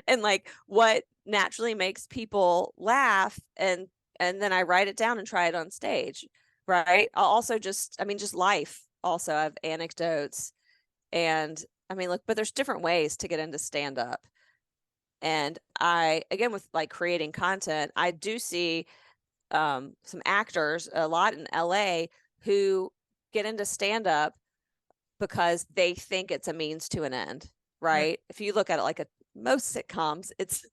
And like what naturally makes people laugh, and then I write it down and try it on stage. Right. I'll also just life. Also, I have anecdotes, and I mean, look, but there's different ways to get into stand up. And I, again, with like creating content, I do see some actors a lot in LA who get into stand up because they think it's a means to an end, right? If you look at it like most sitcoms, it's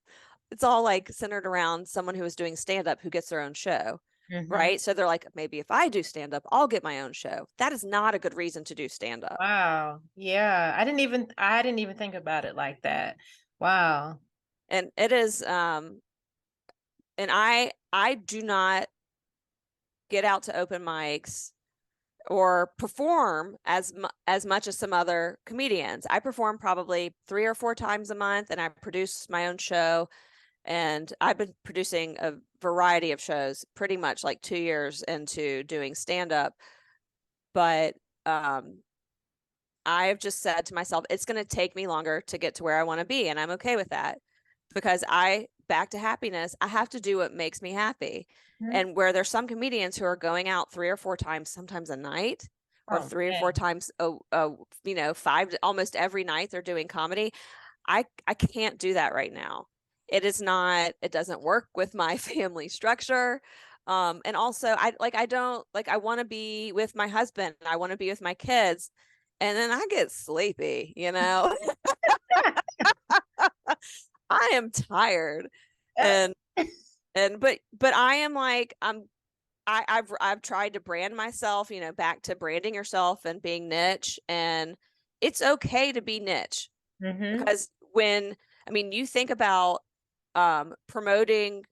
all like centered around someone who is doing stand up who gets their own show, right? So they're like, maybe if I do stand up, I'll get my own show. That is not a good reason to do stand up. Wow. Yeah. I didn't even think about it like that. Wow. And it is and I do not get out to open mics or perform as much as some other comedians. I perform probably 3 or 4 times a month, and I produce my own show. And I've been producing a variety of shows pretty much like 2 years into doing stand-up. But I've just said to myself, it's going to take me longer to get to where I want to be. And I'm okay with that, because back to happiness, I have to do what makes me happy. And where there's some comedians who are going out 3 or 4 times, sometimes a night, or 3 or 4 times, 5, almost every night they're doing comedy. I can't do that right now. It doesn't work with my family structure. And also I want to be with my husband. I want to be with my kids. And then I get sleepy, I am tired. But I am like, I've tried to brand myself, back to branding yourself and being niche, and it's okay to be niche. Because you think about promoting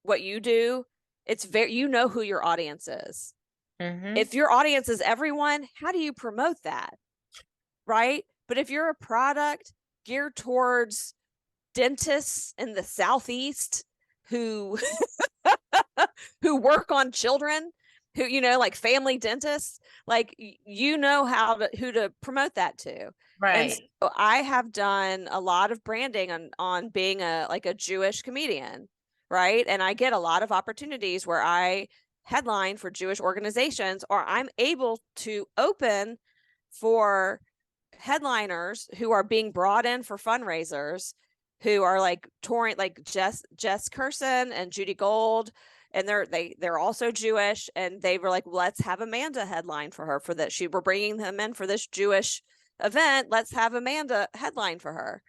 what you do, it's who your audience is. If your audience is everyone, how do you promote that? Right? But if you're a product geared towards dentists in the Southeast who work on children, who like family dentists, like who to promote that to. Right. And so I have done a lot of branding on being a Jewish comedian, right? And I get a lot of opportunities where I headline for Jewish organizations, or I'm able to open for headliners who are being brought in for fundraisers, who are like touring, like Jess Curson and Judy Gold, and they're also Jewish, and they were like, let's have Amanda headline for her for that. We're bringing them in for this Jewish event. Let's have Amanda headline for her.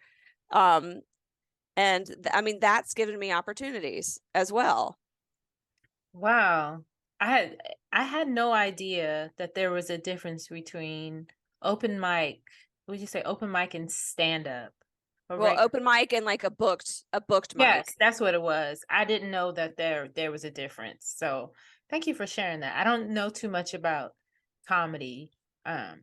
That's given me opportunities as well. Wow. I had no idea that there was a difference between open mic. Would you say open mic and stand up? Open mic and like a booked mic. Yes, that's what it was. I didn't know that there was a difference. So thank you for sharing that. I don't know too much about comedy. You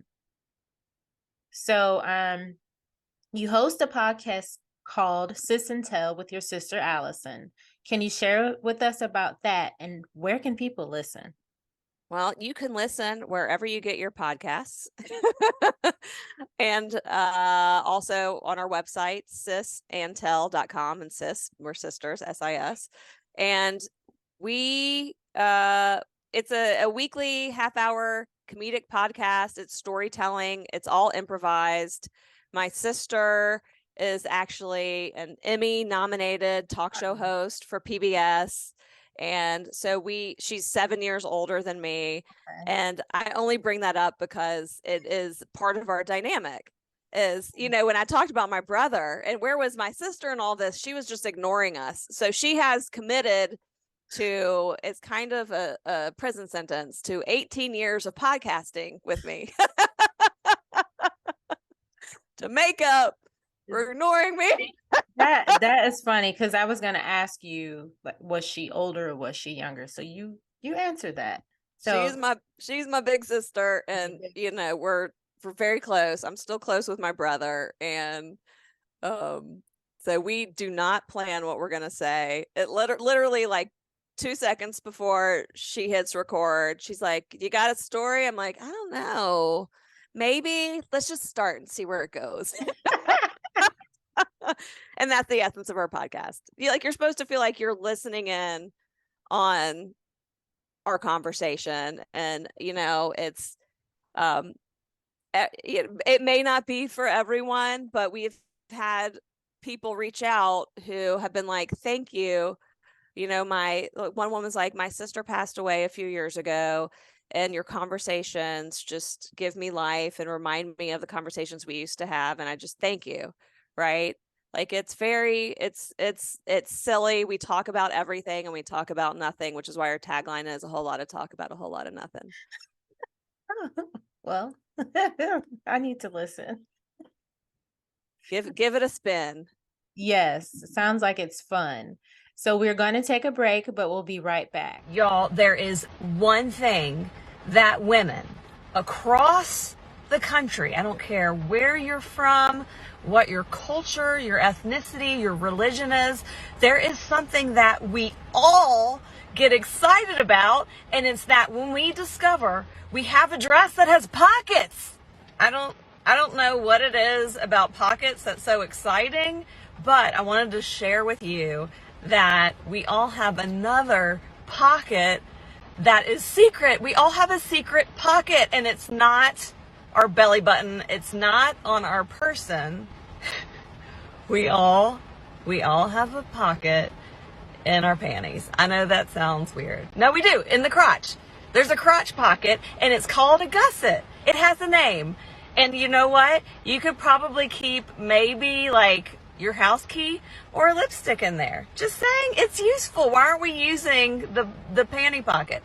host a podcast called Sis and Tell with your sister Allison. Can you share with us about that, and where can people listen? Well, you can listen wherever you get your podcasts. And also on our website, sisandtell.com, and sis, we're sisters, SIS. And we it's a weekly half-hour comedic podcast. It's storytelling. It's all improvised. My sister is actually an Emmy-nominated talk show host for PBS. And so she's 7 years older than me. Okay. And I only bring that up because it is part of our dynamic. Is, when I talked about my brother and where was my sister and all this, she was just ignoring us. So she has committed to, it's kind of a prison sentence, to 18 years of podcasting with me to make up for ignoring me. That is funny, because I was gonna ask you, like, was she older or was she younger? So you answered that. So She's my big sister, and big- we're very close. I'm still close with my brother, and so we do not plan what we're gonna say. It literally like 2 seconds before she hits record, she's like, "You got a story?" I'm like, "I don't know. Maybe let's just start and see where it goes." And that's the essence of our podcast. You're supposed to feel like you're listening in on our conversation, and it's it may not be for everyone, but we've had people reach out who have been like, "Thank you." One woman's like, "My sister passed away a few years ago, and your conversations just give me life and remind me of the conversations we used to have, and I just thank you." Right? Like, it's silly. We talk about everything and we talk about nothing, which is why our tagline is a whole lot of talk about a whole lot of nothing. Well, I need to listen. Give it a spin. Yes, sounds like it's fun. So we're going to take a break, but we'll be right back. Y'all, there is one thing that women across the country, I don't care where you're from, what your culture, your ethnicity, your religion is, there is something that we all get excited about, and it's that when we discover we have a dress that has pockets. I don't know what it is about pockets that's so exciting, but I wanted to share with you that we all have another pocket that is secret. We all have a secret pocket, and it's not our belly button. It's not on our person. We all have a pocket in our panties. I know that sounds weird. No, we do. In the crotch. There's a crotch pocket, and it's called a gusset. It has a name. And you know what? You could probably keep maybe like your house key or a lipstick in there. Just saying, it's useful. Why aren't we using the panty pocket?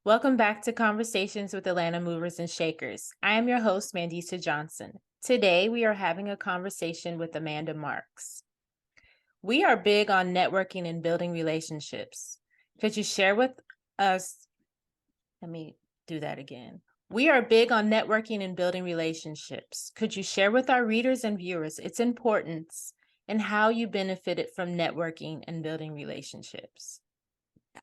Welcome back to Conversations with Atlanta Movers and Shakers. I am your host, Mandisa Johnson. Today, we are having a conversation with Amanda Marks. We are big on networking and building relationships. Could you share with us? Let me do that again. We are big on networking and building relationships. Could you share with our readers and viewers its importance and how you benefited from networking and building relationships?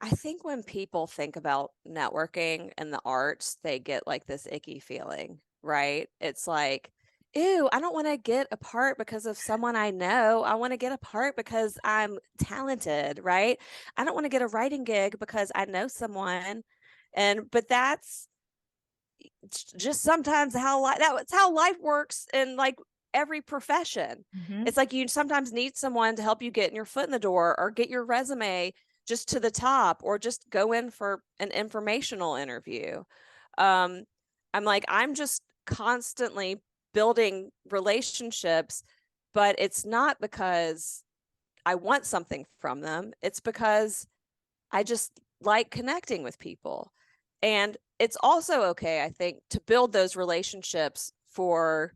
I think when people think about networking and the arts, they get like this icky feeling, right? It's like, ew, I don't want to get a part because of someone I know. I want to get a part because I'm talented, right? I don't want to get a writing gig because I know someone. But that's just sometimes that's how life works in like every profession. Mhm. It's like you sometimes need someone to help you get your foot in the door or get your resume just to the top, or just go in for an informational interview. I'm just constantly building relationships, but it's not because I want something from them. It's because I just like connecting with people. And it's also okay, I think, to build those relationships for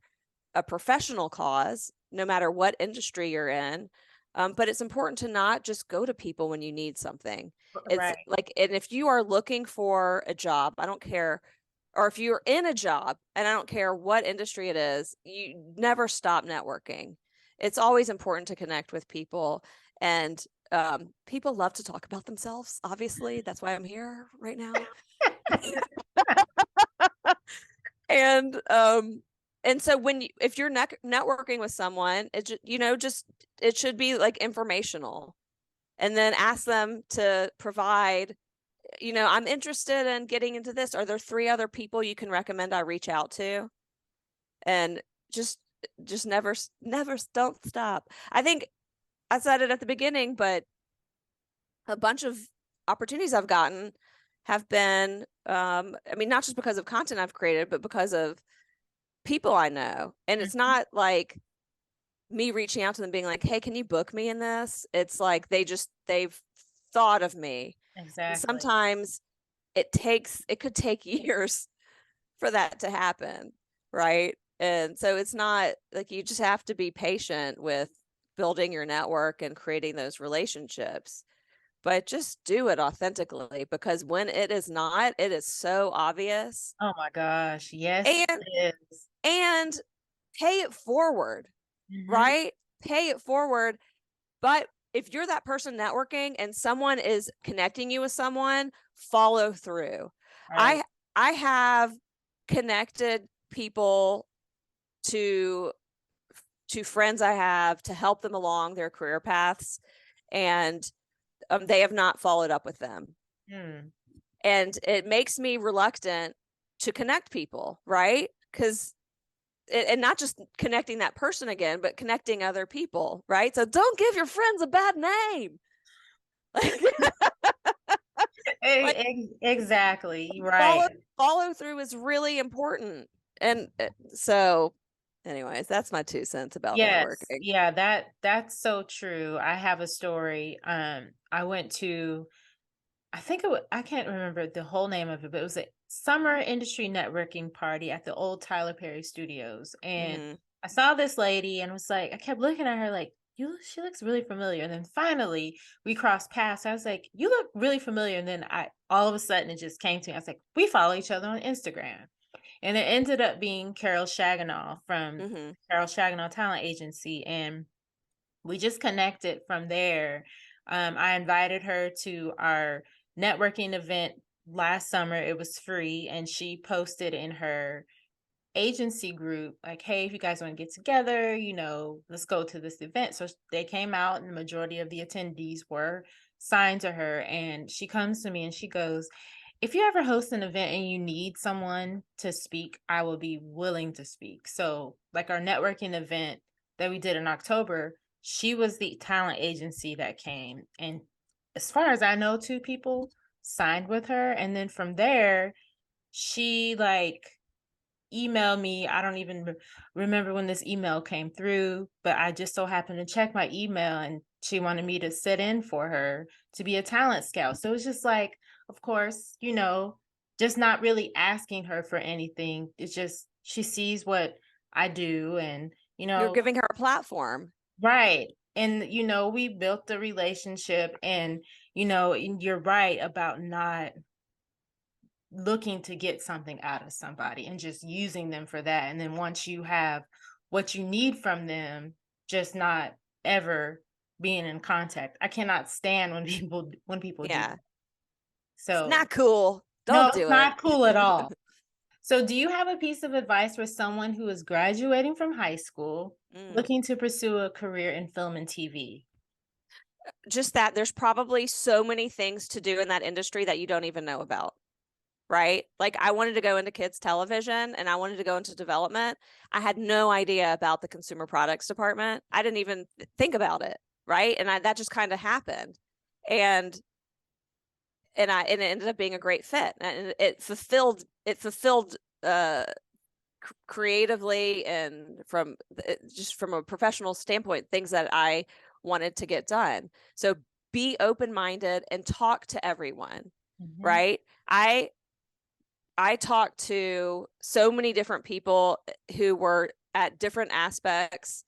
a professional cause, no matter what industry you're in. But it's important to not just go to people when you need something. It's Right. like, and if you are looking for a job, I don't care, or if you're in a job, and I don't care what industry it is, you never stop networking. It's always important to connect with people. And people love to talk about themselves. Obviously, that's why I'm here right now. And so if you're networking with someone, it should be like informational, and then ask them to provide, I'm interested in getting into this. Are there 3 other people you can recommend I reach out to? And just never don't stop. I think I said it at the beginning, but a bunch of opportunities I've gotten have been, I mean, not just because of content I've created, but because of people I know. And it's not like me reaching out to them being like, hey, can you book me in this? It's like they've thought of me. And Exactly. sometimes it could take years for that to happen, right? And so it's not like, you just have to be patient with building your network and creating those relationships, but just do it authentically, because when it is not, it is so obvious. Oh my gosh. Yes, And it is. and pay it forward, right? Pay it forward. But if you're that person networking and someone is connecting you with someone, follow through. Right. I have connected people to friends I have to help them along their career paths, and they have not followed up with them. And it makes me reluctant to connect people, right? Because and not just connecting that person again, but connecting other people, right? So don't give your friends a bad name. Exactly. Right. Follow through is really important. And so anyways, that's my 2 cents about Yes. networking. Yeah, that's so true. I have a story. I went to, I think I can't remember the whole name of it, but it was a summer industry networking party at the old Tyler Perry Studios. And I saw this lady and was like, I kept looking at her like, she looks really familiar. And then finally we crossed paths. I was like, you look really familiar. And then all of a sudden it just came to me. I was like, we follow each other on Instagram. And it ended up being Carol Shaganoff from Carol Shaganoff Talent Agency. And we just connected from there. I invited her to our networking event last summer. It was free. And she posted in her agency group, like, hey, if you guys want to get together, let's go to this event. So they came out, and the majority of the attendees were signed to her. And she comes to me and she goes, if you ever host an event and you need someone to speak, I will be willing to speak. So like our networking event that we did in October, she was the talent agency that came. And as far as I know, 2 people signed with her. And then from there, she emailed me. I don't even remember when this email came through, but I just so happened to check my email, and she wanted me to sit in for her to be a talent scout. So it's just like, of course, just not really asking her for anything. It's just, she sees what I do, and, You're giving her a platform. right. And, we built the relationship, and, and you're right about not looking to get something out of somebody and just using them for that. And then once you have what you need from them, just not ever being in contact. I cannot stand when people do that. So it's not cool. No, Don't do it's it. not cool at all. So do you have a piece of advice for someone who is graduating from high school, looking to pursue a career in film and TV? Just that there's probably so many things to do in that industry that you don't even know about, right? Like, I wanted to go into kids television and I wanted to go into development. I had no idea about the consumer products department. I didn't even think about it, right? And that just kind of happened. And it ended up being a great fit, and it fulfilled creatively and from a professional standpoint, things that I wanted to get done. So be open-minded and talk to everyone, right? I talked to so many different people who were at different aspects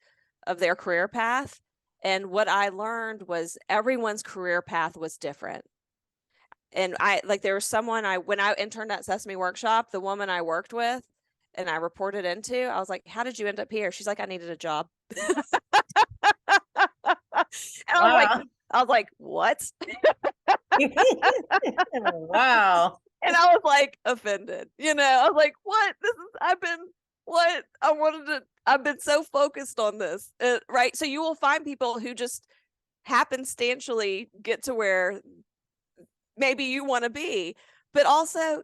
of their career path. And what I learned was everyone's career path was different. And there was someone when I interned at Sesame Workshop, the woman I worked with and I reported into, I was like, how did you end up here? She's like, I needed a job. And I was like, what? Wow. And I was like offended, I was like, what? I've been so focused on this, right? So you will find people who just happenstantially get to where maybe you want to be, but also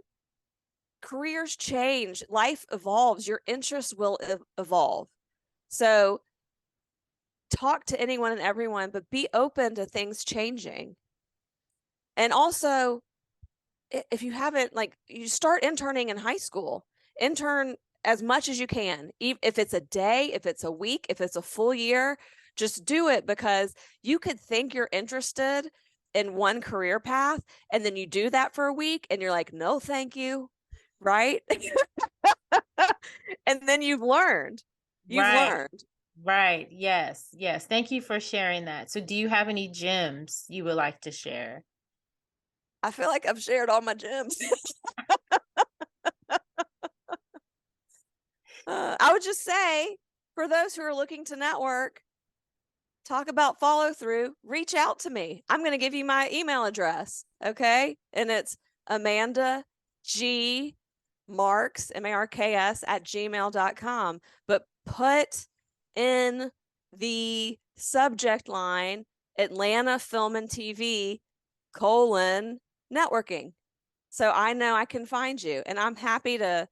careers change, life evolves, your interests will evolve. So talk to anyone and everyone, but be open to things changing. And also, if you haven't, like, you start interning in high school, intern as much as you can. If it's a day, if it's a week, if it's a full year, just do it, because you could think you're interested in one career path and then you do that for a week and you're like, no, thank you. Right. And then you've learned. Right. Right. Yes. Yes. Thank you for sharing that. So do you have any gems you would like to share? I feel like I've shared all my gems. I would just say, for those who are looking to network, talk about follow through, reach out to me. I'm going to give you my email address. Okay. And it's Amanda G Marks, MARKS @gmail.com. But put in the subject line Atlanta Film and TV : networking. So I know I can find you, and I'm happy to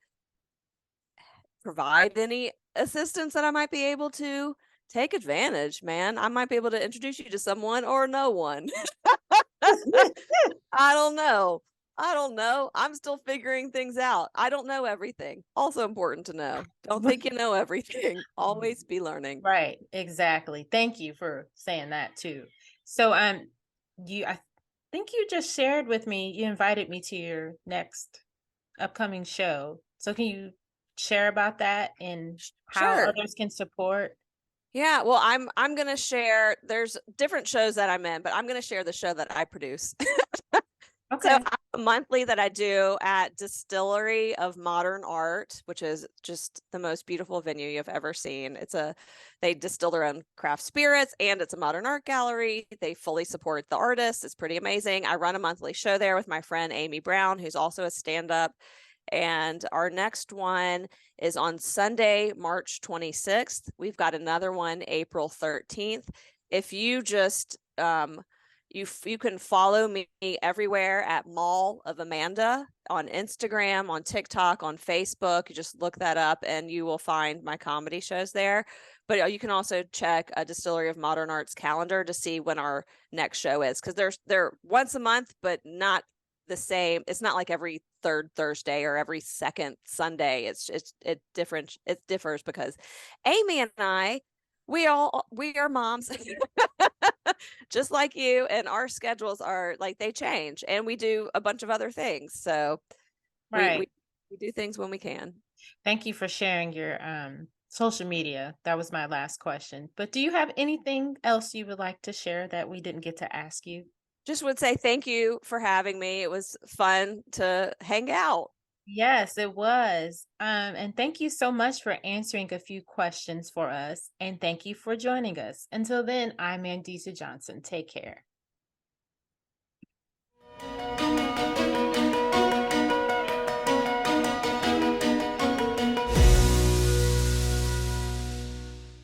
provide any assistance that I might be able to. Take advantage, man. I might be able to introduce you to someone or no one. I don't know. I'm still figuring things out. I don't know everything. Also important to know. Don't think you know everything. Always be learning. Right. Exactly. Thank you for saying that too. So I think you just shared with me, you invited me to your next upcoming show. So can you share about that and how Sure. others can support? Yeah, well, I'm going to share, there's different shows that I'm in, but I'm going to share the show that I produce. Okay. So I have a monthly that I do at Distillery of Modern Art, which is just the most beautiful venue you've ever seen. They distill their own craft spirits, and it's a modern art gallery. They fully support the artists. It's pretty amazing. I run a monthly show there with my friend Amy Brown, who's also a stand-up. And our next one is on Sunday, March 26th. We've got another one April 13th. If you just you can follow me everywhere at Mall of Amanda on Instagram, on TikTok, on Facebook. You just look that up and you will find my comedy shows there. But you can also check a Distillery of Modern Art's calendar to see when our next show is, because they're once a month, but not the same. It's not like every third Thursday or every second Sunday. It differs because Amy and I, we are moms just like you, and our schedules are like, they change, and we do a bunch of other things. So Right. we do things when we can. Thank you for sharing your social media. That was my last question. But do you have anything else you would like to share that we didn't get to ask you? Just would say thank you for having me. It was fun to hang out. Yes, it was. And thank you so much for answering a few questions for us. And thank you for joining us. Until then, I'm Mandisa Johnson. Take care.